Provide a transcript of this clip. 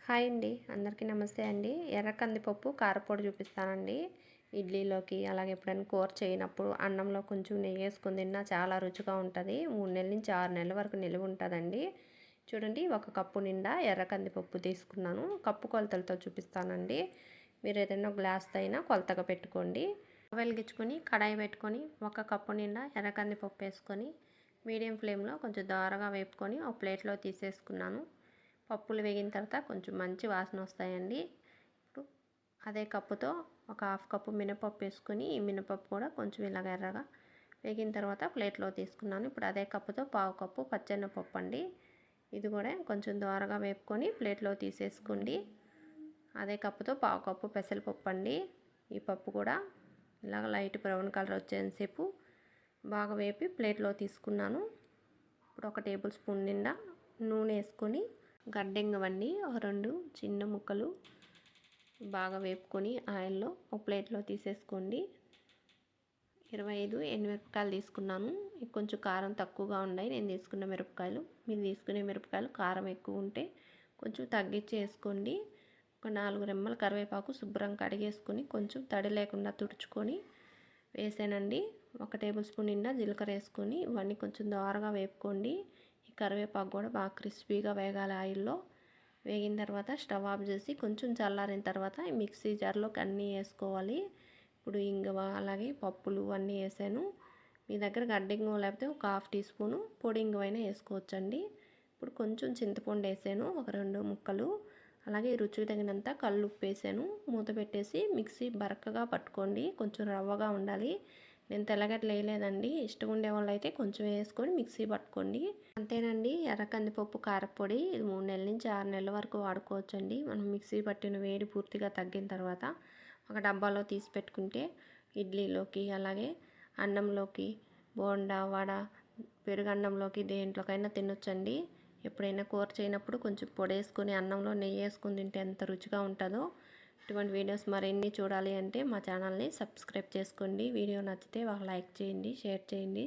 Hi అండి, అందరికీ నమస్తే అండి. ఎర్ర కందిపప్పు కారపొడి చూపిస్తానండి. ఇడ్లీలోకి అలాగే ఎప్పుడైనా కూర చేయనప్పుడు అన్నంలో కొంచెం నెయ్యి వేసుకొని తిన్నా చాలా రుచిగా ఉంటుంది. 3 నెలల నుంచి 6 నెలల వరకు నిలువ ఉంటుందండి. చూడండి, 1 కప్పు నిండా ఎర్ర కందిపప్పు తీసుకున్నాను. కప్పు కొలతలతో చూపిస్తానండి. మీరు ఏదైనా గ్లాస్తో అయినా కొలతగా పెట్టుకోండి. వెలిగించుకొని కడాయి పెట్టుకొని 1 కప్పు నిండా ఎర్ర కందిపప్పు వేసుకొని మీడియం ఫ్లేమ్లో కొంచెం దోరగా వేపుకొని ఒక ప్లేట్లో తీసేసుకున్నాను. పప్పులు వేగిన తర్వాత కొంచెం మంచి వాసన వస్తాయండి. ఇప్పుడు అదే కప్పుతో ఒక 1/2 కప్పు మినపప్పు వేసుకొని ఈ మినపప్పు కూడా కొంచెం ఇలాగ ఎర్రగా వేగిన తర్వాత ప్లేట్లో తీసుకున్నాను. ఇప్పుడు అదే కప్పుతో 1/2 కప్పు పచ్చెనపప్పు అండి. ఇది కూడా కొంచెం దోరగా వేపుకొని ప్లేట్లో తీసేసుకోండి. అదే కప్పుతో 1/2 కప్పు పెసరపప్పు అండి. ఈ పప్పు కూడా ఇలాగ లైట్ బ్రౌన్ కలర్ వచ్చేంతసేపు బాగా వేపి ప్లేట్లో తీసుకున్నాను. ఇప్పుడు 1 టేబుల్ స్పూన్ నిండా నూనె వేసుకొని గడ్డెంగవండి ఒక 2 చిన్న ముక్కలు బాగా వేపుకొని ఆయిల్లో ఒక ప్లేట్లో తీసేసుకోండి. 25 ఎండుమిరపకాయలు తీసుకున్నాను. కొంచెం కారం తక్కువగా ఉన్నాయి నేను తీసుకున్న మిరపకాయలు. మీరు తీసుకునే మిరపకాయలు కారం ఎక్కువ ఉంటే కొంచెం తగ్గించి వేసుకోండి. ఒక 4 రెమ్మల కరివేపాకు శుభ్రంగా కడిగేసుకొని కొంచెం తడి లేకుండా తుడుచుకొని వేసానండి. 1 టేబుల్ స్పూన్ నిండా జీలకర్ర వేసుకొని ఇవన్నీ కొంచెం దోరగా వేపుకోండి. ఈ కరివేపాకు కూడా బాగా క్రిస్పీగా వేగాలి ఆయిల్లో. వేగిన తర్వాత స్టవ్ ఆఫ్ చేసి కొంచెం చల్లారిన తర్వాత మిక్సీ జార్లోకి అన్నీ వేసుకోవాలి. ఇప్పుడు ఇంగువ అలాగే పప్పులు అన్నీ వేసాను. మీ దగ్గర గడ్డింగువ లేకపోతే ఒక 1/2 టీ స్పూను పొడి ఇంగువైనా వేసుకోవచ్చండి. ఇప్పుడు కొంచెం చింతపండు వేసాను, ఒక 2 ముక్కలు. అలాగే రుచికి తగినంత కల్లుప్పు వేసాను. మూత పెట్టేసి మిక్సీ బరకగా పట్టుకోండి. కొంచెం రవ్వగా ఉండాలి. నేను తెల్లగడ్డలు వేయలేదండి. ఇష్టం ఉండే వాళ్ళు అయితే కొంచెం వేసుకొని మిక్సీ పట్టుకోండి. అంతేనండి, ఎర్ర కందిపప్పు కారపొడి. ఇది 3 నెలల నుంచి 6 నెలల వరకు వాడుకోవచ్చండి. మనం మిక్సీ పట్టిన వేడి పూర్తిగా తగ్గిన తర్వాత ఒక డబ్బాలో తీసి పెట్టుకుంటే ఇడ్లీలోకి అలాగే అన్నంలోకి బోండా వడ పెరుగన్నంలోకి దేంట్లోకైనా తినొచ్చండి. ఎప్పుడైనా కూర చేయనప్పుడు కొంచెం పొడి వేసుకొని అన్నంలో నెయ్యి వేసుకొని తింటే ఎంత రుచిగా ఉంటుందో. ఇటువంటి వీడియోస్ మరిన్ని చూడాలి అంటే మా ఛానల్ని సబ్స్క్రైబ్ చేసుకోండి. వీడియో నచ్చితే ఒక లైక్ చేయండి, షేర్ చేయండి.